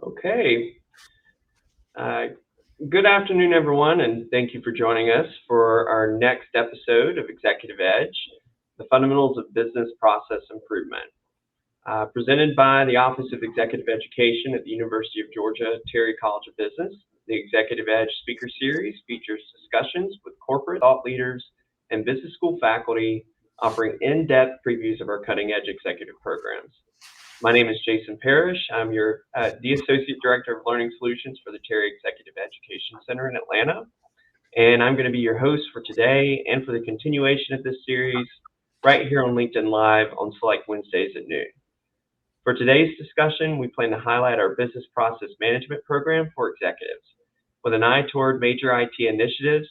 Okay. Uh, Good afternoon, everyone, and thank you for joining us for our next episode of Executive Edge, the Fundamentals of Business Process Improvement. Presented by the Office of Executive Education at the University of Georgia Terry College of Business, the Executive Edge Speaker Series features discussions with corporate thought leaders and business school faculty offering in-depth previews of our cutting-edge executive programs. My name is Jason Parrish. I'm the Associate Director of Learning Solutions for the Terry Executive Education Center in Atlanta. And I'm going to be your host for today and for the continuation of this series right here on LinkedIn Live on select Wednesdays at noon. For today's discussion, we plan to highlight our business process management program for executives. With an eye toward major IT initiatives,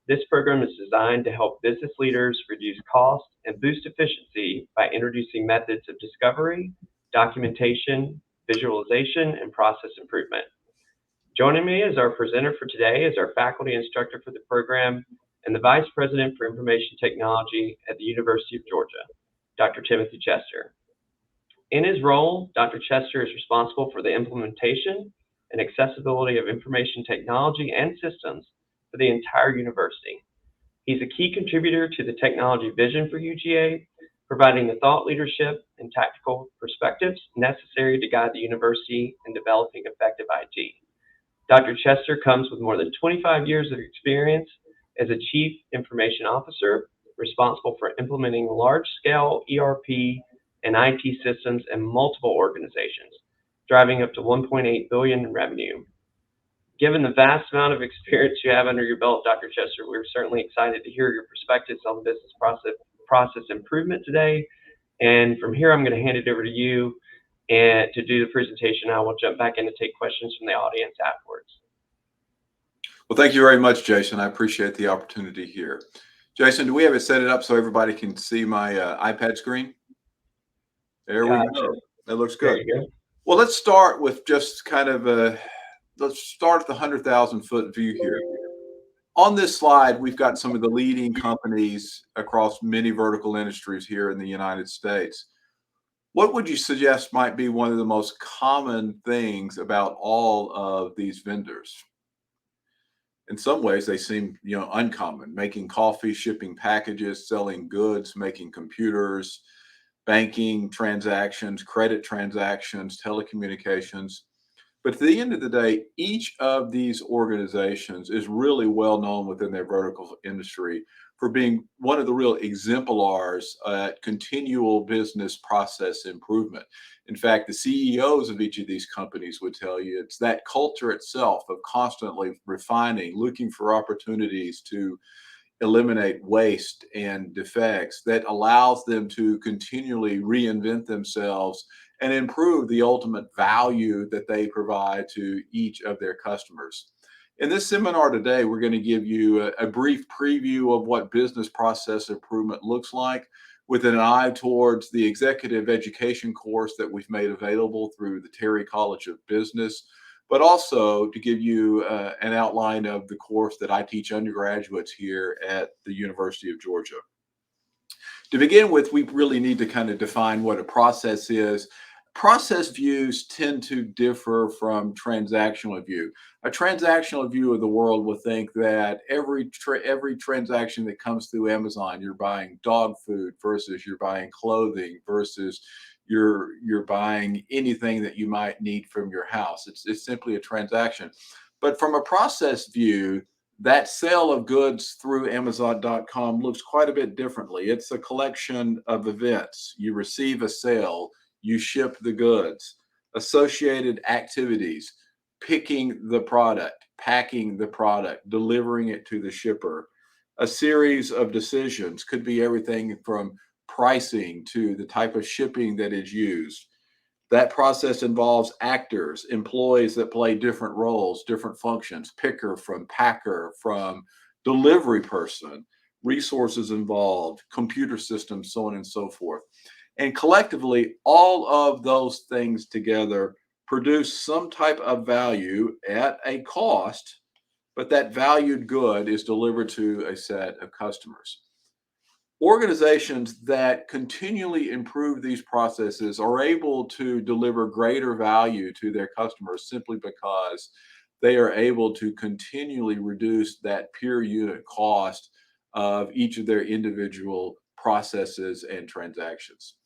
this program is designed to help business leaders reduce costs and boost efficiency by introducing methods of discovery, documentation, visualization, and process improvement. Joining me as our presenter for today is our faculty instructor for the program and the Vice President for Information Technology at the University of Georgia, Dr. Timothy Chester. In his role, Dr. Chester is responsible for the implementation and accessibility of information technology and systems for the entire university. He's a key contributor to the technology vision for UGA, providing the thought leadership and tactical perspectives necessary to guide the university in developing effective IT. Dr. Chester comes with more than 25 years of experience as a Chief Information Officer, responsible for implementing large-scale ERP and IT systems in multiple organizations, driving up to $1.8 billion in revenue. Given the vast amount of experience you have under your belt, Dr. Chester, we're certainly excited to hear your perspectives on business process improvement today. And from here, I'm going to hand it over to you and to do the presentation. I will jump back in to take questions from the audience afterwards. Well, thank you very much, Jason. I appreciate the opportunity here. Jason, do we have it set it up so everybody can see my iPad screen? There we go. That looks good. Well, let's start with just kind of let's start at the 100,000-foot view here. On this slide, we've got some of the leading companies across many vertical industries here in the United States. What would you suggest might be one of the most common things about all of these vendors? In some ways, they seem, uncommon, making coffee, shipping packages, selling goods, making computers, banking transactions, credit transactions, telecommunications. But at the end of the day, each of these organizations is really well known within their vertical industry for being one of the real exemplars at continual business process improvement. In fact, the CEOs of each of these companies would tell you it's that culture itself of constantly refining, looking for opportunities to eliminate waste and defects that allows them to continually reinvent themselves and improve the ultimate value that they provide to each of their customers. In this seminar today, we're going to give you a brief preview of what business process improvement looks like with an eye towards the executive education course that we've made available through the Terry College of Business, but also to give you an outline of the course that I teach undergraduates here at the University of Georgia. To begin with, we really need to kind of define what a process is. Process views tend to differ from transactional view. A transactional view of the world will think that every transaction that comes through Amazon, you're buying dog food versus you're buying clothing versus you're buying anything that you might need from your house. It's simply a transaction. But from a process view, that sale of goods through Amazon.com looks quite a bit differently. It's a collection of events. You receive a sale, you ship the goods, associated activities, picking the product, packing the product, delivering it to the shipper. A series of decisions could be everything from pricing to the type of shipping that is used. That process involves actors, employees that play different roles, different functions, picker from packer, from delivery person, resources involved, computer systems, so on and so forth. And collectively, all of those things together produce some type of value at a cost, but that valued good is delivered to a set of customers. Organizations that continually improve these processes are able to deliver greater value to their customers simply because they are able to continually reduce that per unit cost of each of their individual processes and transactions.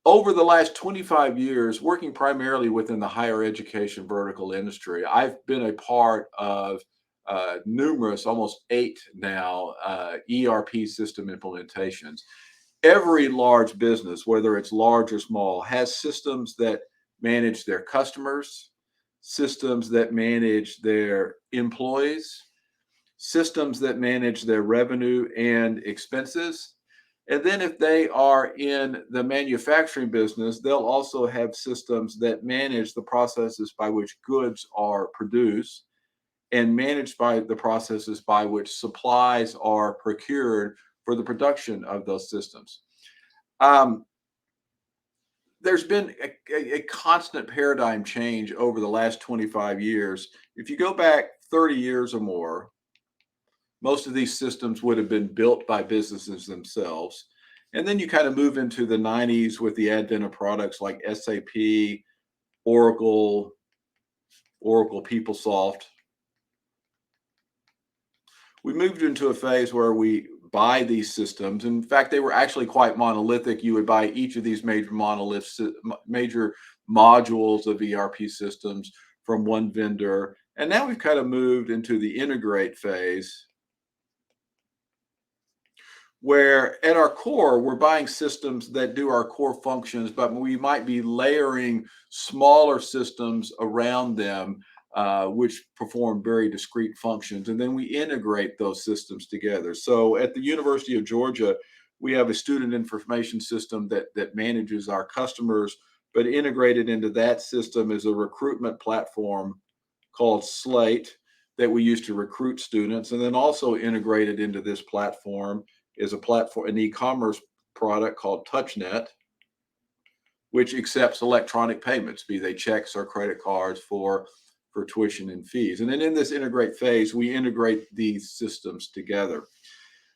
Over the last 25 years, working primarily within the higher education vertical industry, I've been a part of numerous, almost 8 now, ERP system implementations. Every large business, whether it's large or small, has systems that manage their customers, systems that manage their employees, systems that manage their revenue and expenses. And then if they are in the manufacturing business, they'll also have systems that manage the processes by which goods are produced and managed by the processes by which supplies are procured for the production of those systems. Um, there's been a constant paradigm change over the last 25 years. If you go back 30 years or more, most of these systems would have been built by businesses themselves. And then you kind of move into the 90s with the advent of products like SAP, Oracle, Oracle PeopleSoft. We moved into a phase where we buy these systems. In fact, they were actually quite monolithic. You would buy each of these major monoliths, major modules of ERP systems from one vendor. And now we've kind of moved into the integrate phase, where at our core, we're buying systems that do our core functions, but we might be layering smaller systems around them, which perform very discrete functions. And then we integrate those systems together. So at the University of Georgia, we have a student information system that manages our customers, but integrated into that system is a recruitment platform called Slate that we use to recruit students. And then also integrated into this platform is an e-commerce product called TouchNet, which accepts electronic payments, be they checks or credit cards for tuition and fees. And then in this integrate phase, we integrate these systems together.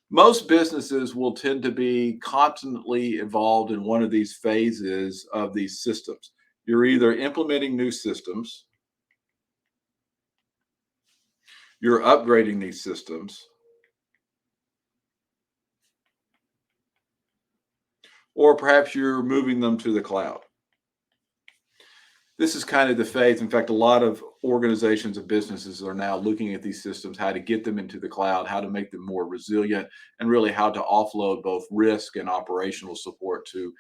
Most businesses will tend to be constantly involved in one of these phases of these systems. You're either implementing new systems, you're upgrading these systems, or perhaps you're moving them to the cloud. This is kind of the phase. In fact, a lot of organizations and businesses are now looking at these systems, how to get them into the cloud, how to make them more resilient, and really how to offload both risk and operational support to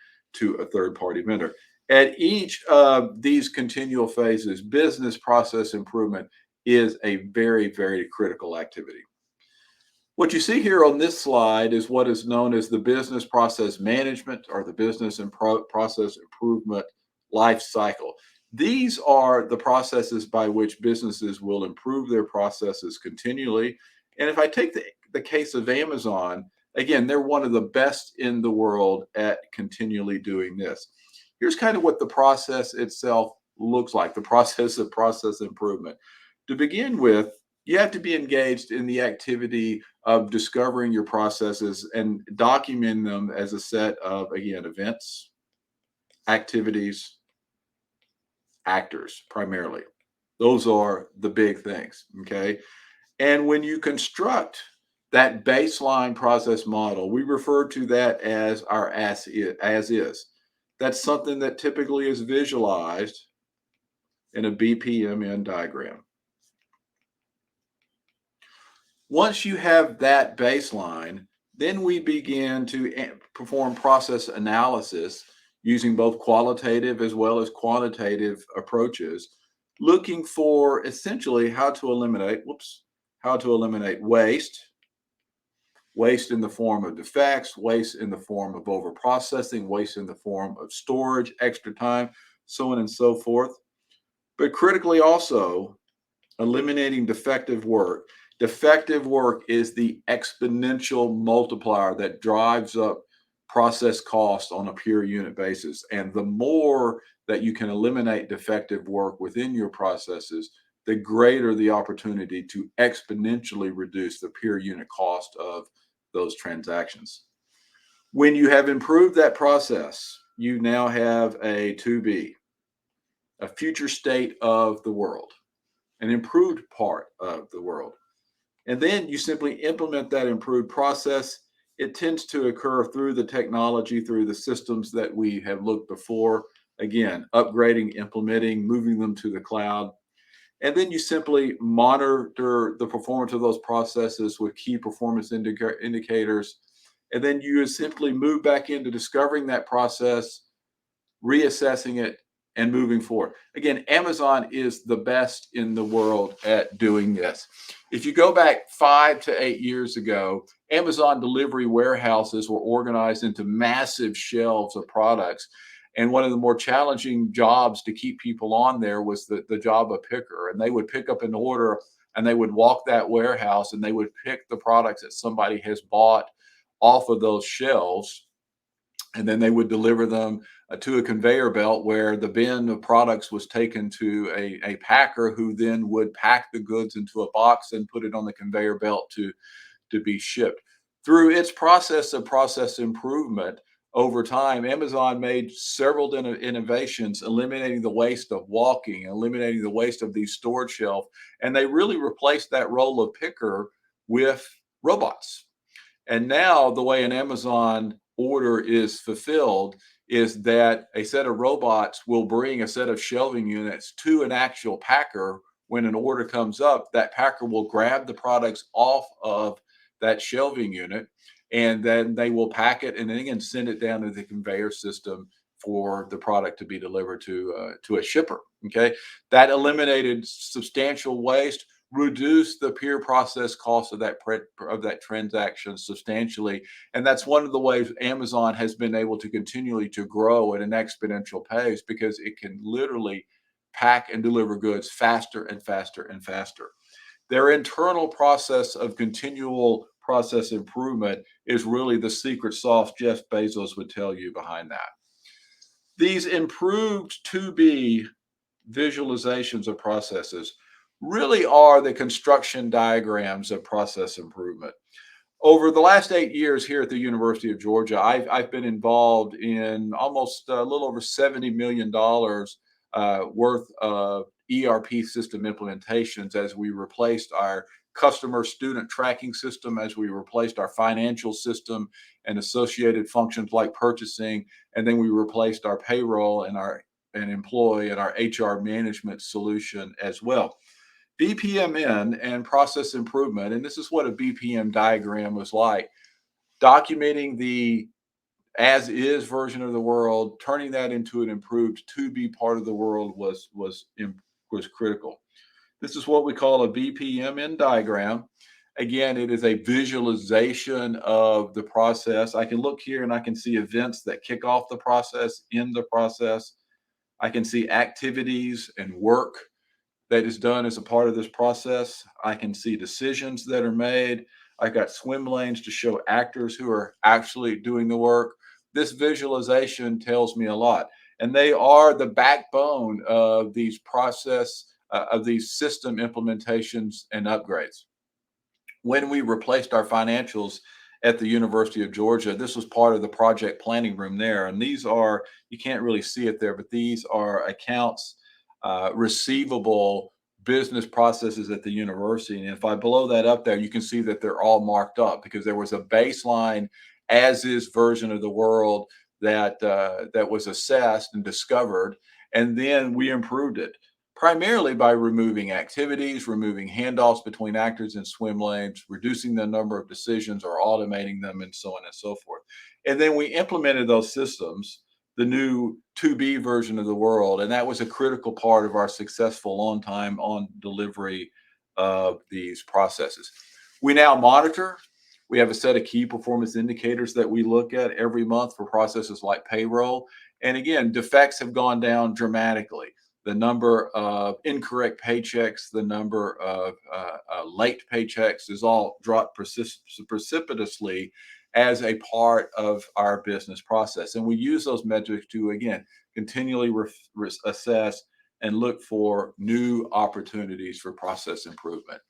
a third-party vendor. At each of these continual phases, business process improvement is a very, very critical activity. What you see here on this slide is what is known as the business process management or the business and process improvement life cycle. These are the processes by which businesses will improve their processes continually. And if I take the case of Amazon, again, they're one of the best in the world at continually doing this. Here's kind of what the process itself looks like, the process of process improvement. To begin with, you have to be engaged in the activity of discovering your processes and documenting them as a set of, again, events, activities, actors primarily. Those are the big things, okay? And when you construct that baseline process model, we refer to that as our as is. That's something that typically is visualized in a BPMN diagram. Once you have that baseline, then we begin to perform process analysis using both qualitative as well as quantitative approaches, looking for essentially how to eliminate waste, waste in the form of defects, waste in the form of overprocessing, waste in the form of storage, extra time, so on and so forth. But critically also, eliminating defective work. Defective work is the exponential multiplier that drives up process cost on a per unit basis. And the more that you can eliminate defective work within your processes, the greater the opportunity to exponentially reduce the per unit cost of those transactions. When you have improved that process, you now have a to be, a future state of the world, an improved part of the world. And then you simply implement that improved process. It tends to occur through the technology, through the systems that we have looked before. Again, upgrading, implementing, moving them to the cloud. And then you simply monitor the performance of those processes with key performance indicators. And then you simply move back into discovering that process, reassessing it, and moving forward. Again, Amazon is the best in the world at doing this. If you go back 5 to 8 years ago, Amazon delivery warehouses were organized into massive shelves of products. And one of the more challenging jobs to keep people on there was the job of picker. And they would pick up an order and they would walk that warehouse and they would pick the products that somebody has bought off of those shelves, and then they would deliver them to a conveyor belt where the bin of products was taken to a packer who then would pack the goods into a box and put it on the conveyor belt to be shipped. Through its process of process improvement over time, Amazon made several innovations, eliminating the waste of walking, eliminating the waste of these storage shelves, and they really replaced that role of picker with robots. And now the way an Amazon order is fulfilled is that a set of robots will bring a set of shelving units to an actual packer. When an order comes up, that packer will grab the products off of that shelving unit, and then they will pack it and then again send it down to the conveyor system for the product to be delivered to a shipper. Okay, that eliminated substantial waste, reduce the peer process cost of that transaction substantially. And that's one of the ways Amazon has been able to continually to grow at an exponential pace, because it can literally pack and deliver goods faster and faster and faster. Their internal process of continual process improvement is really the secret sauce Jeff Bezos would tell you behind that. These improved to be visualizations of processes really are the construction diagrams of process improvement. Over the last 8 years here at the University of Georgia, I've been involved in almost a little over $70 million worth of ERP system implementations, as we replaced our customer student tracking system, as we replaced our financial system and associated functions like purchasing, and then we replaced our payroll and our employee and our HR management solution as well. BPMN and process improvement, and this is what a BPM diagram was like, documenting the as is version of the world, turning that into an improved to be part of the world was critical. This is what we call a BPMN diagram. Again, it is a visualization of the process. I can look here and I can see events that kick off the process, end the process. I can see activities and work that is done as a part of this process. I can see decisions that are made. I got swim lanes to show actors who are actually doing the work. This visualization tells me a lot. And they are the backbone of these of these system implementations and upgrades. When we replaced our financials at the University of Georgia, this was part of the project planning room there. And these are, you can't really see it there, but these are accounts receivable business processes at the university. And if I blow that up there, you can see that they're all marked up, because there was a baseline as is version of the world that was assessed and discovered, and then we improved it primarily by removing activities, removing handoffs between actors in swim lanes, reducing the number of decisions or automating them, and so on and so forth. And then we implemented those systems, the new to be version of the world. And that was a critical part of our successful on time, on delivery of these processes. We now monitor. We have a set of key performance indicators that we look at every month for processes like payroll. And again, defects have gone down dramatically. The number of incorrect paychecks, the number of late paychecks is all dropped precipitously as a part of our business process. And we use those metrics to, again, continually assess and look for new opportunities for process improvement.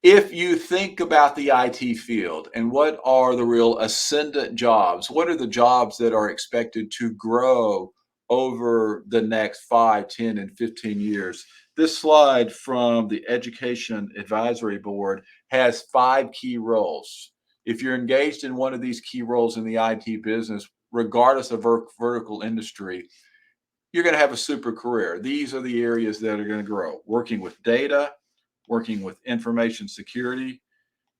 If you think about the IT field and what are the real ascendant jobs, what are the jobs that are expected to grow over the next 5, 10, and 15 years? This slide from the Education Advisory Board has 5 key roles. If you're engaged in one of these key roles in the IT business, regardless of vertical industry, you're going to have a super career. These are the areas that are going to grow: working with data, working with information security,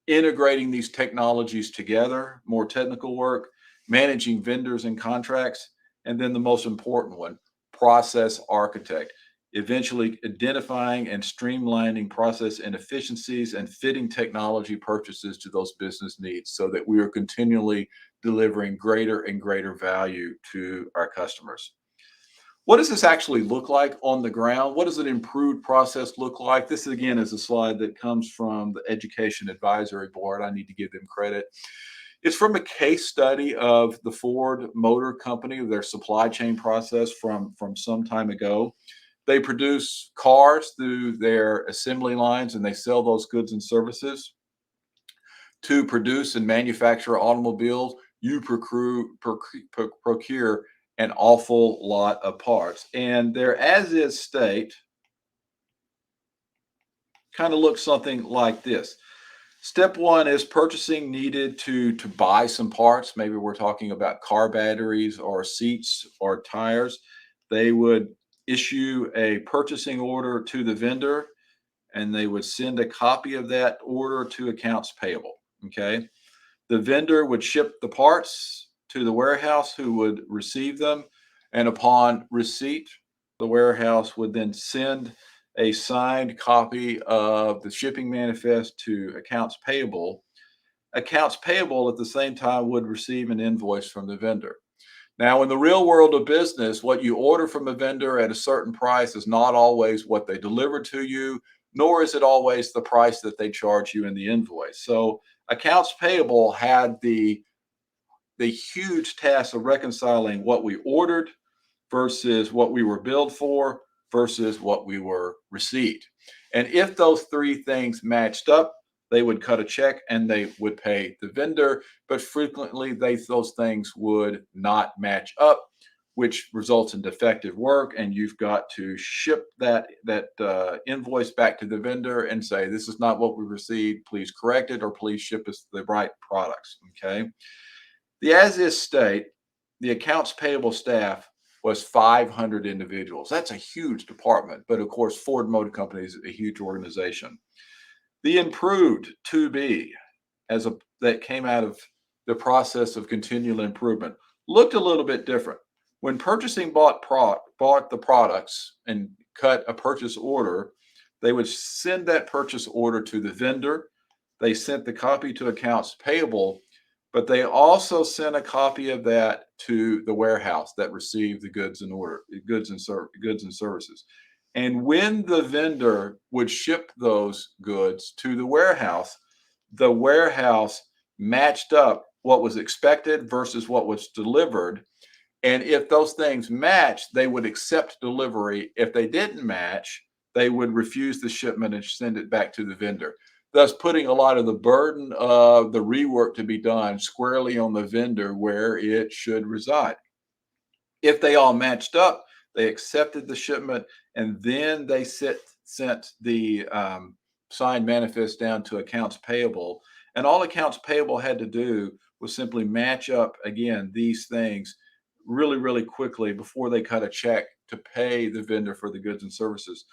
integrating these technologies together, more technical work, managing vendors and contracts, and then the most important one, process architect, eventually identifying and streamlining process inefficiencies and fitting technology purchases to those business needs so that we are continually delivering greater and greater value to our customers. What does this actually look like on the ground? What does an improved process look like? This, again, is a slide that comes from the Education Advisory Board. I need to give them credit. It's from a case study of the Ford Motor Company, their supply chain process from some time ago. They produce cars through their assembly lines, and they sell those goods and services. To produce and manufacture automobiles, you procure an awful lot of parts. And their as-is state kind of looks something like this. Step one is purchasing needed to buy some parts. Maybe we're talking about car batteries or seats or tires. They would issue a purchasing order to the vendor, and they would send a copy of that order to accounts payable. Okay. The vendor would ship the parts to the warehouse, who would receive them. And upon receipt, the warehouse would then send a signed copy of the shipping manifest to accounts payable. Accounts payable at the same time would receive an invoice from the vendor. Now, in the real world of business, what you order from a vendor at a certain price is not always what they deliver to you, nor is it always the price that they charge you in the invoice. So accounts payable had the huge task of reconciling what we ordered versus what we were billed for versus what we were received. And if those 3 things matched up, they would cut a check and they would pay the vendor. But frequently, those things would not match up, which results in defective work. And you've got to ship that invoice back to the vendor and say, this is not what we received. Please correct it, or please ship us the right products. Okay. The as-is state, the accounts payable staff was 500 individuals. That's a huge department, but of course, Ford Motor Company is a huge organization. The improved 2B, that came out of the process of continual improvement, looked a little bit different. When purchasing bought the products and cut a purchase order, they would send that purchase order to the vendor. They sent the copy to accounts payable, but they also sent a copy of that to the warehouse that received the goods and services. And when the vendor would ship those goods to the warehouse matched up what was expected versus what was delivered. And if those things matched, they would accept delivery. If they didn't match, they would refuse the shipment and send it back to the vendor, thus putting a lot of the burden of the rework to be done squarely on the vendor where it should reside. If they all matched up, they accepted the shipment, and then they sent the signed manifest down to accounts payable. And all accounts payable had to do was simply match up, again, these things really, really quickly before they cut a check to pay the vendor for the goods and services.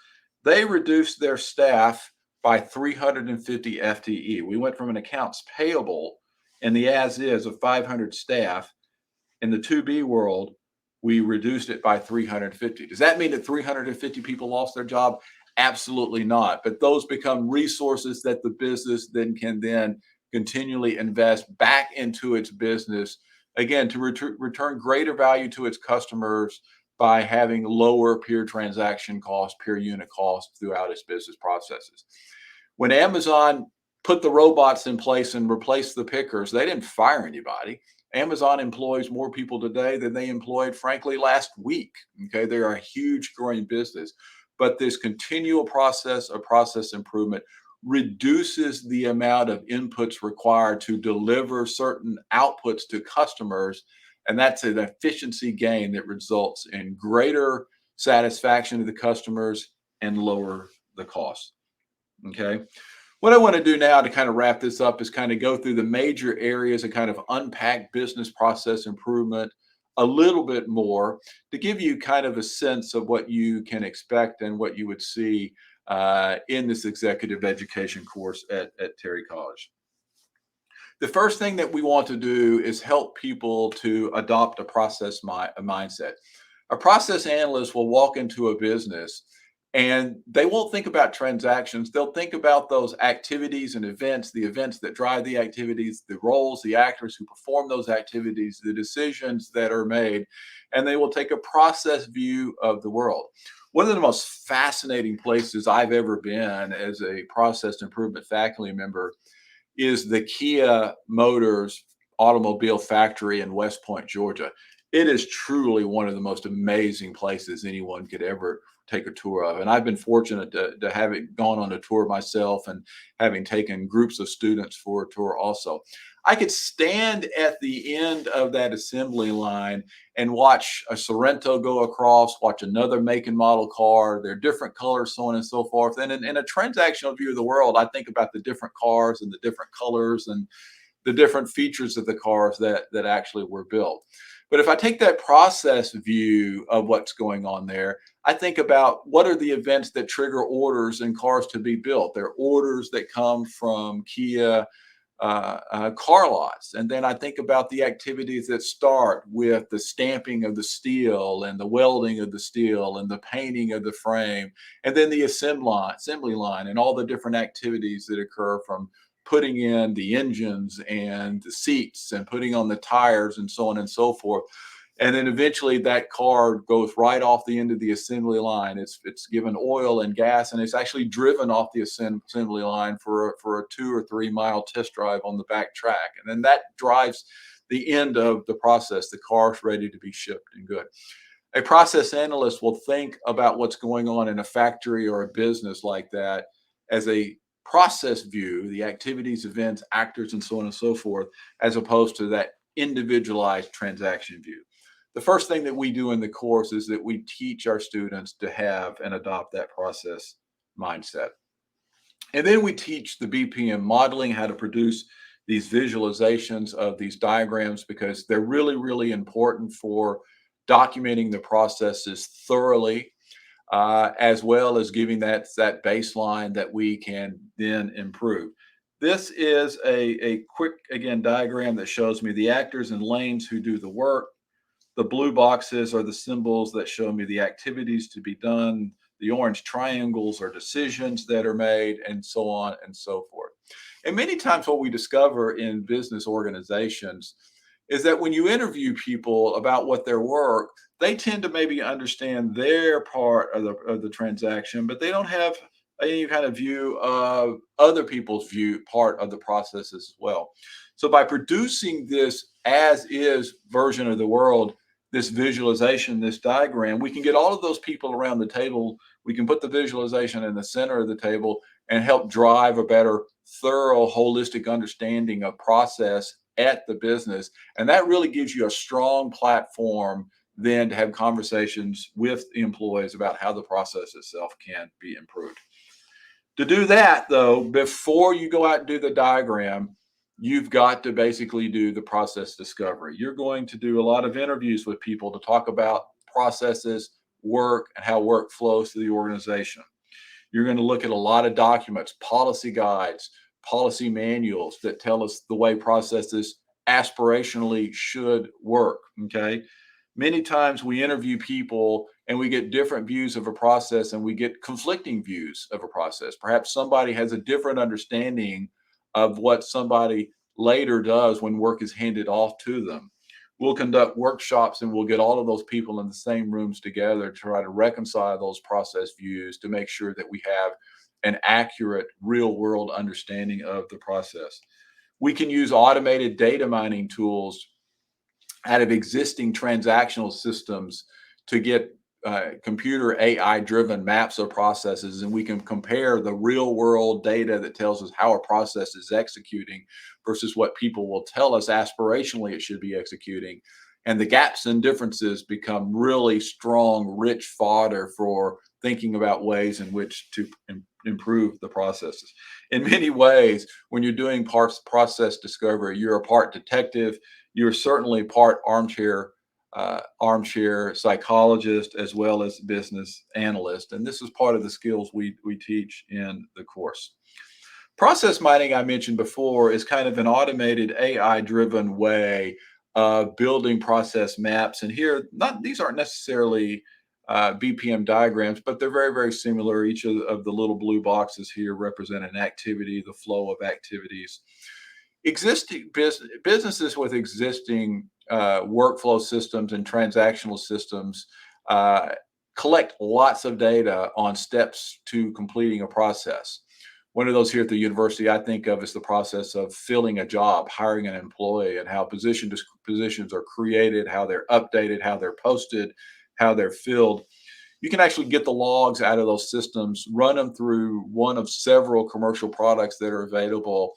They reduced their staff by 350 FTE. We went from an accounts payable and the as is of 500 staff. In the 2B world, we reduced it by 350. Does that mean that 350 people lost their job? Absolutely not. But those become resources that the business can continually invest back into its business, again, to return greater value to its customers by having lower per transaction costs, per unit costs throughout its business processes. When Amazon put the robots in place and replaced the pickers, they didn't fire anybody. Amazon employs more people today than they employed, frankly, last week. Okay, they are a huge growing business, but this continual process of process improvement reduces the amount of inputs required to deliver certain outputs to customers. And that's an efficiency gain that results in greater satisfaction of the customers and lower the cost. Okay. What I want to do now to kind of wrap this up is kind of go through the major areas and kind of unpack business process improvement a little bit more to give you kind of a sense of what you can expect and what you would see in this executive education course at Terry College. The first thing that we want to do is help people to adopt a process mindset. A process analyst will walk into a business and they won't think about transactions. They'll think about those activities and events, the events that drive the activities, the roles, the actors who perform those activities, the decisions that are made, and they will take a process view of the world. One of the most fascinating places I've ever been as a process improvement faculty member is the Kia Motors automobile factory in West Point, Georgia. It is truly one of the most amazing places anyone could ever take a tour of. And I've been fortunate to have it gone on a tour myself and having taken groups of students for a tour also. I could stand at the end of that assembly line and watch a Sorrento go across, watch another make and model car. They're different colors, so on and so forth. And in a transactional view of the world, I think about the different cars and the different colors and the different features of the cars that actually were built. But if I take that process view of what's going on there, I think about what are the events that trigger orders in cars to be built. They're orders that come from Kia car lots. And then I think about the activities that start with the stamping of the steel and the welding of the steel and the painting of the frame, and then the assembly line and all the different activities that occur from putting in the engines and the seats and putting on the tires and so on and so forth. And then eventually that car goes right off the end of the assembly line. It's given oil and gas, and it's actually driven off the assembly line for a 2 or 3 mile test drive on the back track. And then that drives the end of the process. The car's ready to be shipped and good. A process analyst will think about what's going on in a factory or a business like that as a process view, the activities, events, actors, and so on and so forth, as opposed to that individualized transaction view. The first thing that we do in the course is that we teach our students to have and adopt that process mindset. And then we teach the BPM modeling, how to produce these visualizations of these diagrams, because they're really, really important for documenting the processes thoroughly, as well as giving that baseline that we can then improve. This is a quick, again, diagram that shows me the actors and lanes who do the work. The blue boxes are the symbols that show me the activities to be done. The orange triangles are decisions that are made, and so on and so forth. And many times what we discover in business organizations is that when you interview people about what their work, they tend to maybe understand their part of the transaction, but they don't have any kind of view of other people's part of the process as well. So by producing this as is version of the world, this visualization, this diagram, we can get all of those people around the table. We can put the visualization in the center of the table and help drive a better, thorough, holistic understanding of process at the business. And that really gives you a strong platform then to have conversations with the employees about how the process itself can be improved. To do that, though, before you go out and do the diagram, you've got to basically do the process discovery. You're going to do a lot of interviews with people to talk about processes, work, and how work flows through the organization. You're going to look at a lot of documents, policy guides, policy manuals that tell us the way processes aspirationally should work. Okay. Many times we interview people and we get different views of a process and we get conflicting views of a process. Perhaps somebody has a different understanding of what somebody later does when work is handed off to them. We'll conduct workshops and we'll get all of those people in the same rooms together to try to reconcile those process views to make sure that we have an accurate real world understanding of the process. We can use automated data mining tools out of existing transactional systems to get computer AI driven maps of processes, and we can compare the real world data that tells us how a process is executing versus what people will tell us aspirationally it should be executing. And the gaps and differences become really strong, rich fodder for thinking about ways in which to improve the processes. In many ways, when you're doing process discovery, you're a part detective, you're certainly part armchair psychologist as well as business analyst. And this is part of the skills we teach in the course. Process mining, I mentioned before, is kind of an automated AI driven way of building process maps. And here, these aren't necessarily BPM diagrams, but they're very, very similar. Each of the little blue boxes here represent an activity, the flow of activities. Existing businesses with existing workflow systems and transactional systems collect lots of data on steps to completing a process. One of those here at the university I think of is the process of filling a job, hiring an employee, and how positions are created, how they're updated, how they're posted, how they're filled. You can actually get the logs out of those systems, run them through one of several commercial products that are available,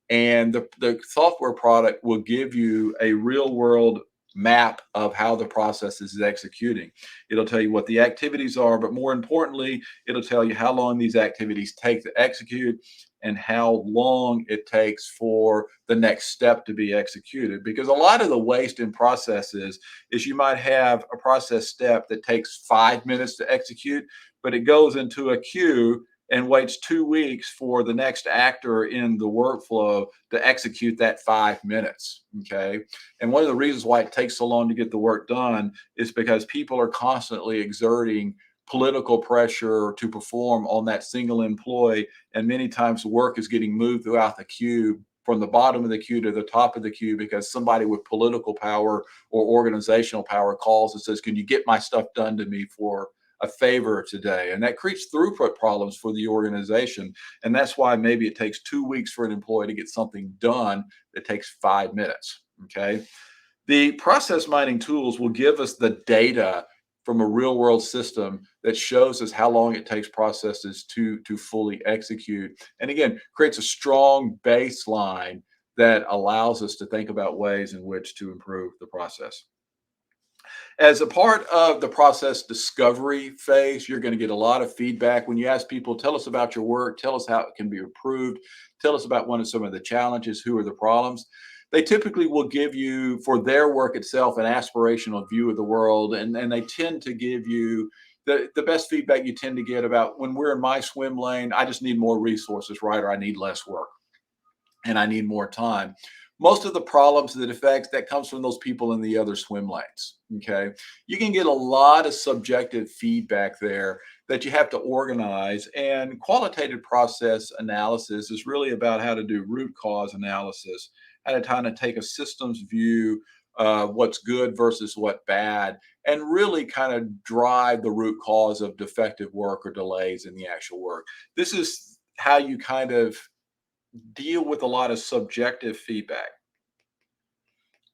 and the software product will give you a real world map of how the process is executing. It'll tell you what the activities are, but more importantly, it'll tell you how long these activities take to execute and how long it takes for the next step to be executed. Because a lot of the waste in processes is you might have a process step that takes 5 minutes to execute, but it goes into a queue and waits 2 weeks for the next actor in the workflow to execute that 5 minutes. Okay. And one of the reasons why it takes so long to get the work done is because people are constantly exerting political pressure to perform on that single employee. And many times the work is getting moved throughout the queue from the bottom of the queue to the top of the queue because somebody with political power or organizational power calls and says, "Can you get my stuff done to me for a favor today?" And that creates throughput problems for the organization. And that's why maybe it takes 2 weeks for an employee to get something done that takes 5 minutes. Okay. The process mining tools will give us the data from a real world system that shows us how long it takes processes to fully execute. And again, creates a strong baseline that allows us to think about ways in which to improve the process. As a part of the process discovery phase, you're going to get a lot of feedback. When you ask people, tell us about your work, tell us how it can be improved, tell us about some of the challenges, who are the problems. They typically will give you, for their work itself, an aspirational view of the world. And they tend to give you the best feedback you tend to get about when we're in my swim lane, I just need more resources, right? Or I need less work and I need more time. Most of the problems that affects that comes from those people in the other swim lanes. Okay. You can get a lot of subjective feedback there that you have to organize. And qualitative process analysis is really about how to do root cause analysis, how to kind of take a systems view, what's good versus what bad, and really kind of drive the root cause of defective work or delays in the actual work. This is how you kind of deal with a lot of subjective feedback,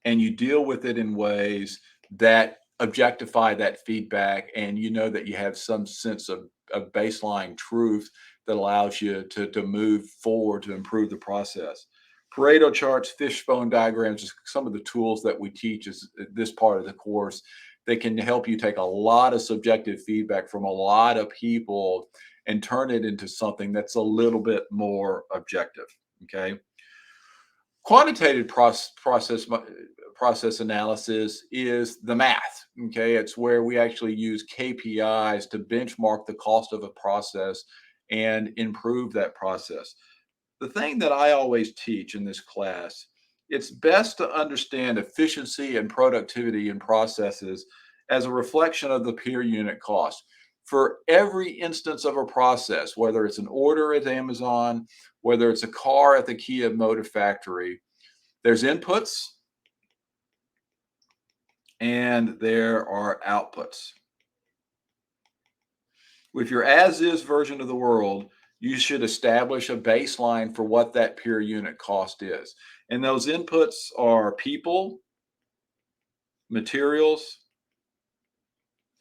and you deal with it in ways that objectify that feedback, and you know that you have some sense of baseline truth that allows you to move forward to improve the process. Pareto charts, fishbone diagrams is some of the tools that we teach is this part of the course. They can help you take a lot of subjective feedback from a lot of people and turn it into something that's a little bit more objective. Okay. Quantitative process analysis is the math. Okay, it's where we actually use KPIs to benchmark the cost of a process and improve that process. The thing that I always teach in this class, it's best to understand efficiency and productivity in processes as a reflection of the per unit cost. For every instance of a process, whether it's an order at Amazon, whether it's a car at the Kia Motor Factory, there's inputs and there are outputs. With your as is version of the world, you should establish a baseline for what that per unit cost is. And those inputs are people, materials,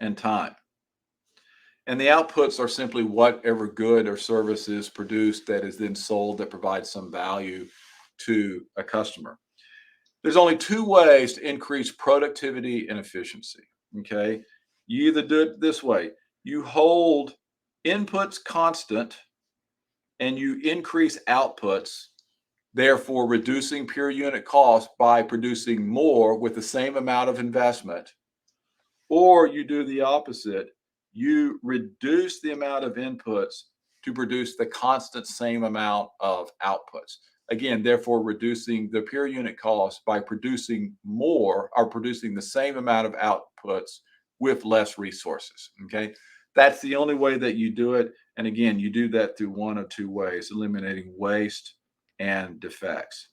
and time. And the outputs are simply whatever good or service is produced that is then sold that provides some value to a customer. There's only two ways to increase productivity and efficiency. Okay. You either do it this way, you hold inputs constant and you increase outputs, therefore reducing per unit cost by producing more with the same amount of investment. Or you do the opposite, you reduce the amount of inputs to produce the constant same amount of outputs. Again, therefore reducing the per unit cost by producing more or producing the same amount of outputs with less resources. Okay. That's the only way that you do it. And again, you do that through one of two ways, eliminating waste and defects.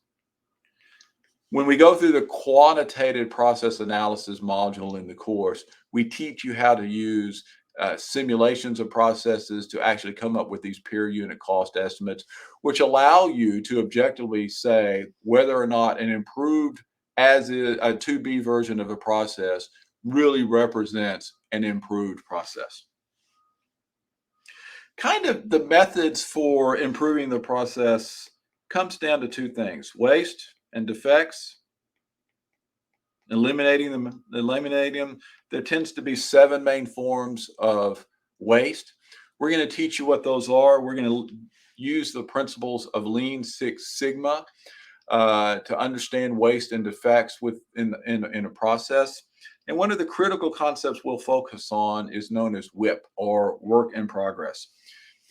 When we go through the quantitative process analysis module in the course, we teach you how to use simulations of processes to actually come up with these per unit cost estimates, which allow you to objectively say whether or not an improved as is a 2B version of a process really represents an improved process. Kind of the methods for improving the process comes down to two things: waste and defects. Eliminating them. There tends to be 7 main forms of waste. We're going to teach you what those are. We're going to use the principles of Lean Six Sigma to understand waste and defects within in a process. And one of the critical concepts we'll focus on is known as WIP, or work in progress.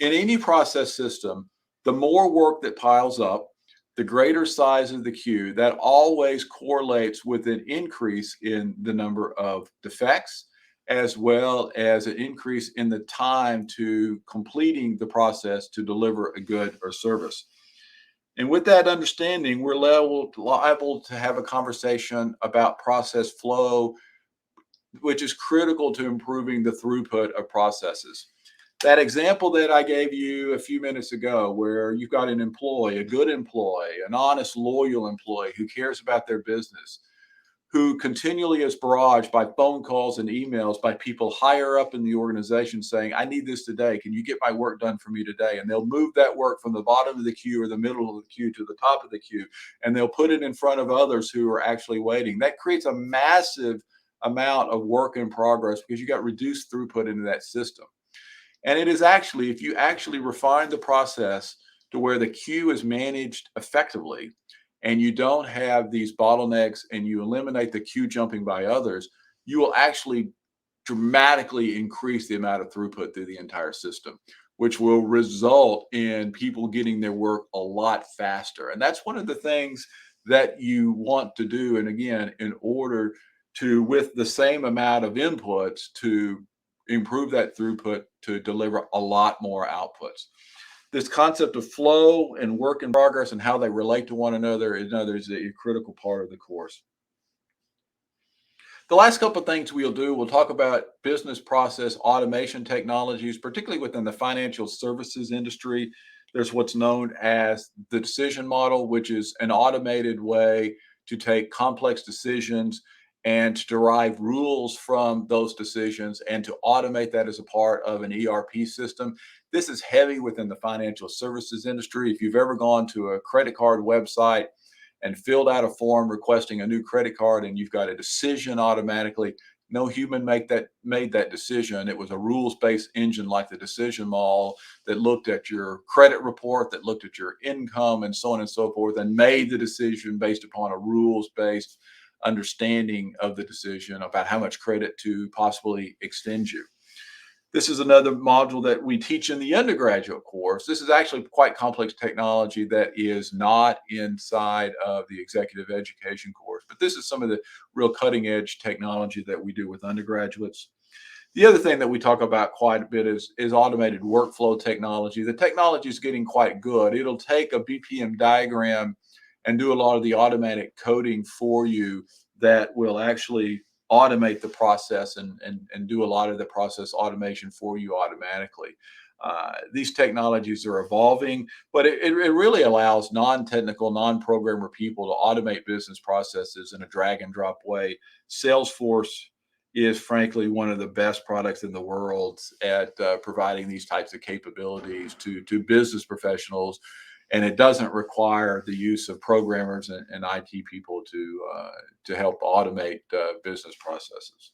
In any process system, the more work that piles up, the greater size of the queue, that always correlates with an increase in the number of defects, as well as an increase in the time to completing the process to deliver a good or service. And with that understanding, we're liable to have a conversation about process flow, which is critical to improving the throughput of processes. That example that I gave you a few minutes ago, where you've got an employee, a good employee, an honest, loyal employee who cares about their business, who continually is barraged by phone calls and emails by people higher up in the organization saying, I need this today. Can you get my work done for me today? And they'll move that work from the bottom of the queue or the middle of the queue to the top of the queue, and they'll put it in front of others who are actually waiting. That creates a massive amount of work in progress because you got reduced throughput into that system. And it is actually, if you actually refine the process to where the queue is managed effectively and you don't have these bottlenecks and you eliminate the queue jumping by others, you will actually dramatically increase the amount of throughput through the entire system, which will result in people getting their work a lot faster. And that's one of the things that you want to do. And again, in order to, with the same amount of inputs, to improve that throughput to deliver a lot more outputs. This concept of flow and work in progress and how they relate to one another is a critical part of the course. The last couple of things we'll talk about business process automation technologies, particularly within the financial services industry. There's what's known as the decision model, which is an automated way to take complex decisions and to derive rules from those decisions and to automate that as a part of an ERP system. This is heavy within the financial services industry. If you've ever gone to a credit card website and filled out a form requesting a new credit card and you've got a decision automatically, no human made that decision. It was a rules-based engine like the decision model that looked at your credit report, that looked at your income and so on and so forth, and made the decision based upon a rules-based understanding of the decision about how much credit to possibly extend you. This is another module that we teach in the undergraduate course. This is actually quite complex technology that is not inside of the executive education course, but this is some of the real cutting edge technology that we do with undergraduates. The other thing that we talk about quite a bit is automated workflow technology. The technology is getting quite good. It'll take a BPM diagram and do a lot of the automatic coding for you that will actually automate the process and do a lot of the process automation for you automatically. These technologies are evolving, but it really allows non-technical, non-programmer people to automate business processes in a drag and drop way. Salesforce is frankly one of the best products in the world at providing these types of capabilities to business professionals, and it doesn't require the use of programmers and IT people to help automate business processes.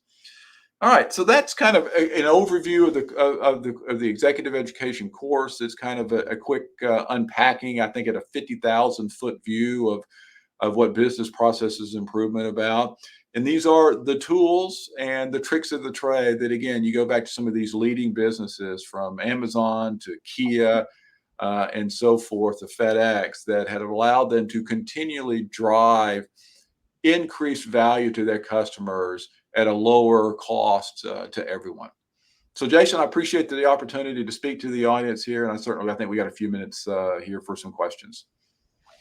All right, so that's kind of an overview of the executive education course. It's kind of a quick unpacking, I think, at a 50,000-foot view of what business processes improvement about. And these are the tools and the tricks of the trade that, again, you go back to some of these leading businesses from Amazon to Kia and so forth, to FedEx, that had allowed them to continually drive increased value to their customers at a lower cost to everyone. So, Jason, I appreciate the opportunity to speak to the audience here, and I think we got a few minutes here for some questions.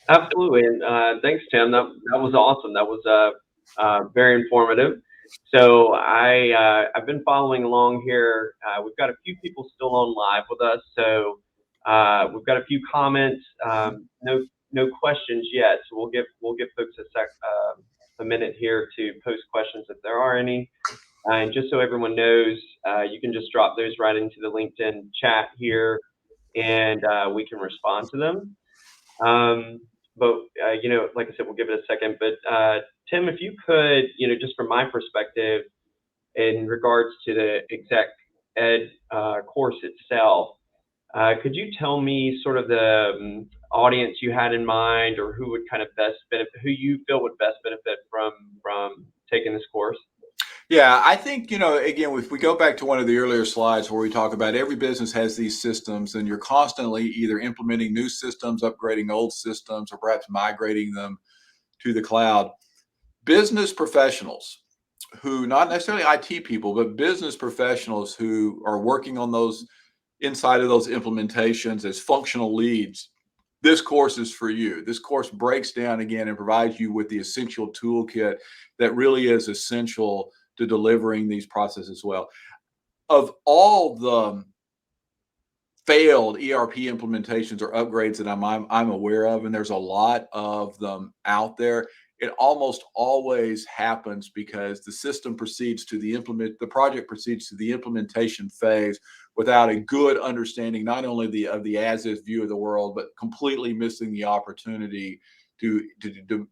Absolutely, and thanks, Tim. That was awesome. That was very informative. So I've been following along here. We've got a few people still on live with us, so we've got a few comments. No questions yet, so we'll give folks a minute here to post questions if there are any. And just so everyone knows, you can just drop those right into the LinkedIn chat here, and we can respond to them. But like I said, we'll give it a second. But Tim, if you could, just from my perspective, in regards to the exec ed course itself, could you tell me sort of the audience you had in mind, or who would kind of best benefit, who you feel would best benefit from taking this course? Yeah, I think, again, if we go back to one of the earlier slides where we talk about every business has these systems, and you're constantly either implementing new systems, upgrading old systems, or perhaps migrating them to the cloud. Business professionals who, not necessarily IT people, but business professionals who are working on those inside of those implementations as functional leads, this course is for you. This course breaks down again and provides you with the essential toolkit that really is essential to delivering these processes well. Of all the failed ERP implementations or upgrades that I'm aware of, and there's a lot of them out there, it almost always happens because the system proceeds to the project proceeds to the implementation phase without a good understanding, not only of the as-is view of the world, but completely missing the opportunity to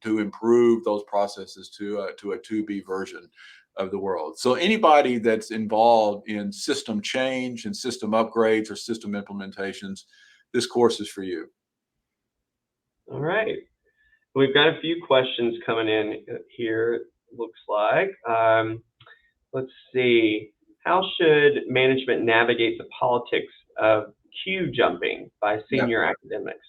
improve those processes to a 2B version of the world. So anybody that's involved in system change and system upgrades or system implementations, this course is for you. All right. We've got a few questions coming in here, looks like. Let's see. How should management navigate the politics of queue jumping by senior academics?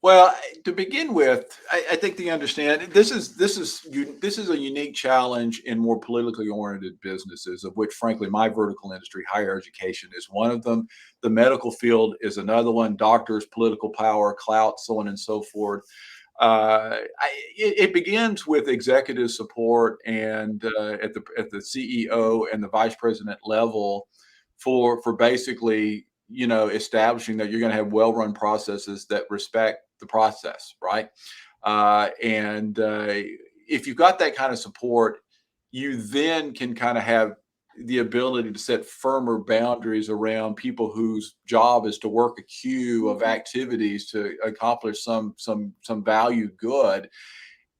Well, to begin with, I think the understand this is a unique challenge in more politically oriented businesses, of which, frankly, my vertical industry, higher education, is one of them. The medical field is another one. Doctors, political power, clout, so on and so forth. It begins with executive support and at the CEO and the vice president level for basically establishing that you're going to have well-run processes that respect the process, right? And if you've got that kind of support, you then can kind of have the ability to set firmer boundaries around people whose job is to work a queue of activities to accomplish some value good.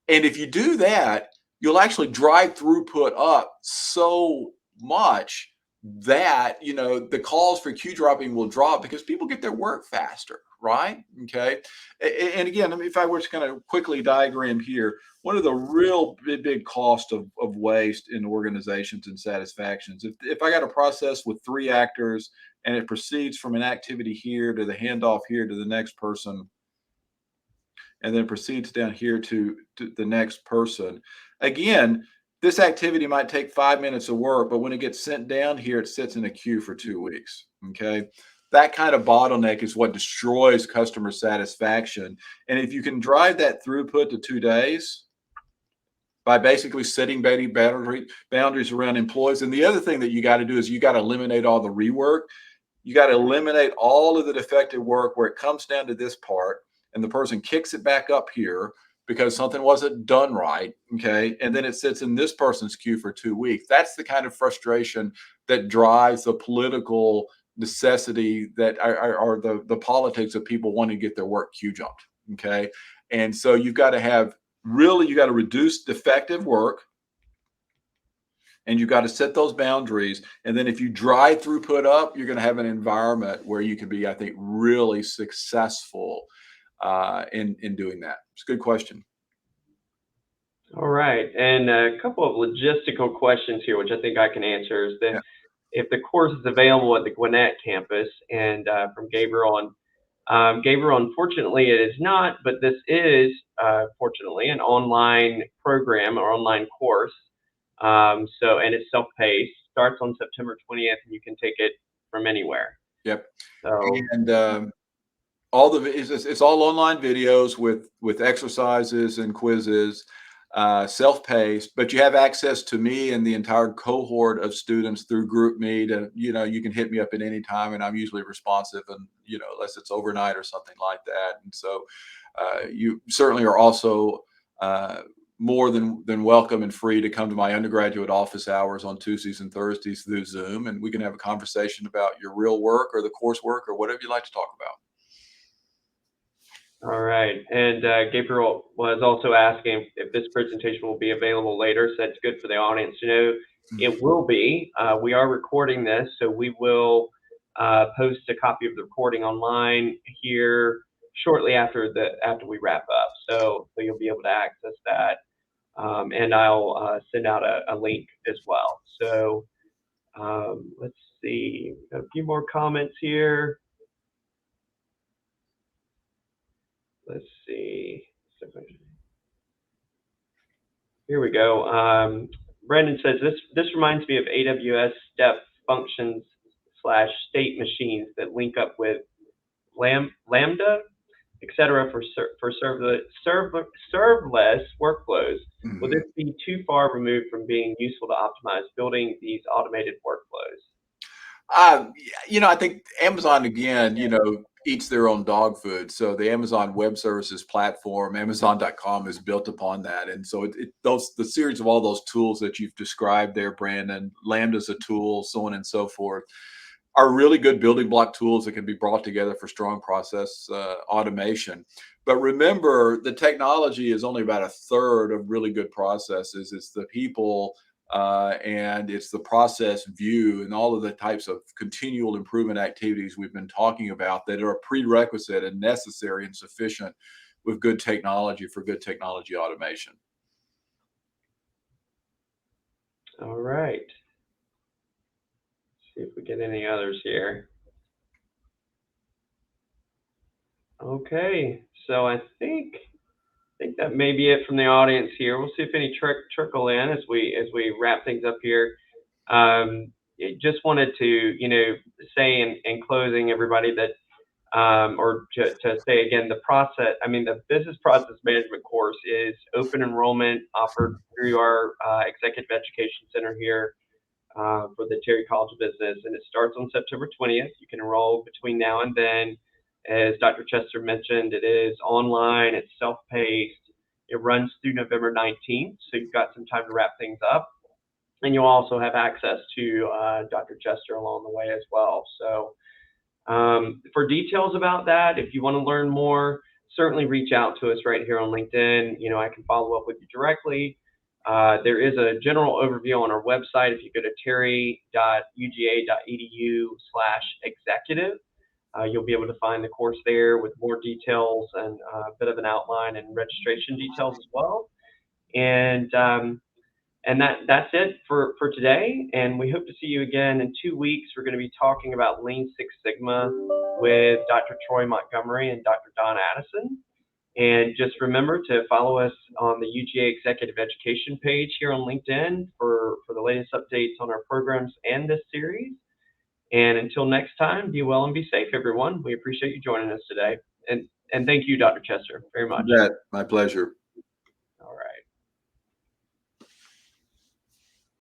And if you do that, you'll actually drive throughput up so much that the calls for queue dropping will drop because people get their work faster, right? Okay. And again, if I were to kind of quickly diagram here, one of the real big cost of waste in organizations and satisfactions, if I got a process with 3 actors and it proceeds from an activity here to the handoff here to the next person, and then proceeds down here to the next person, again, this activity might take 5 minutes of work, but when it gets sent down here, it sits in a queue for 2 weeks. Okay. That kind of bottleneck is what destroys customer satisfaction. And if you can drive that throughput to 2 days by basically setting boundaries around employees. And the other thing that you got to do is you got to eliminate all the rework. You got to eliminate all of the defective work where it comes down to this part and the person kicks it back up here. because something wasn't done right. Okay. And then it sits in this person's queue for 2 weeks. That's the kind of frustration that drives the political necessity that are the politics of people wanting to get their work queue jumped. Okay. And so you've got to have really, you got to reduce defective work, and you've got to set those boundaries. And then if you drive throughput up, you're going to have an environment where you can be, I think, really successful in doing that. It's a good question. All right, and a couple of logistical questions here, which I think I can answer. Is that if the course is available at the Gwinnett campus, and from Gabriel, and Gabriel, unfortunately, it is not, but this is fortunately an online program or online course. So, and it's self-paced, starts on September 20th, and you can take it from anywhere. Yep. So, And all the it's all online videos with exercises and quizzes, self-paced, but you have access to me and the entire cohort of students through GroupMe. You can hit me up at any time, and I'm usually responsive, and unless it's overnight or something like that. And so you certainly are also more than welcome and free to come to my undergraduate office hours on Tuesdays and Thursdays through Zoom, and we can have a conversation about your real work or the coursework or whatever you'd like to talk about. all right, and Gabriel was also asking if this presentation will be available later, so that's good for the audience to know. It will be. We are recording this, so we will post a copy of the recording online here shortly after we wrap up. So you'll be able to access that, and I'll send out a link as well. So let's see, we've got a few more comments here. Let's see. Here we go. Brendan says this reminds me of AWS step functions / state machines that link up with Lambda, etc. for serverless workflows. Mm-hmm. Will this be too far removed from being useful to optimize building these automated workflows? I think Amazon, again, eats their own dog food. So the Amazon Web Services platform, Amazon.com, is built upon that. And so the series of all those tools that you've described there, Brandon, Lambda's a tool, so on and so forth, are really good building block tools that can be brought together for strong process automation. But remember, the technology is only about a third of really good processes. It's the people, and it's the process view and all of the types of continual improvement activities we've been talking about that are a prerequisite and necessary and sufficient with good technology for good technology automation. All right. Let's see if we get any others here. Okay, so I think that may be it from the audience here. We'll see if any trickle in as we wrap things up here. Just wanted to say in closing, everybody, that or to say again, the business process management course is open enrollment, offered through our executive education center here for the Terry College of Business, and it starts on September 20th. You can enroll between now and then. As Dr. Chester mentioned, it is online, it's self-paced, it runs through November 19th, so you've got some time to wrap things up. And you'll also have access to Dr. Chester along the way as well. So for details about that, if you want to learn more, certainly reach out to us right here on LinkedIn. I can follow up with you directly. There is a general overview on our website. If you go to terry.uga.edu/executive, you'll be able to find the course there with more details and a bit of an outline and registration details as well. And that's it for today. And we hope to see you again in 2 weeks. We're going to be talking about Lean Six Sigma with Dr. Troy Montgomery and Dr. Don Addison. And just remember to follow us on the UGA Executive Education page here on LinkedIn for the latest updates on our programs and this series. And until next time, be well and be safe, everyone. We appreciate you joining us today. And thank you, Dr. Chester, very much. Yeah, my pleasure.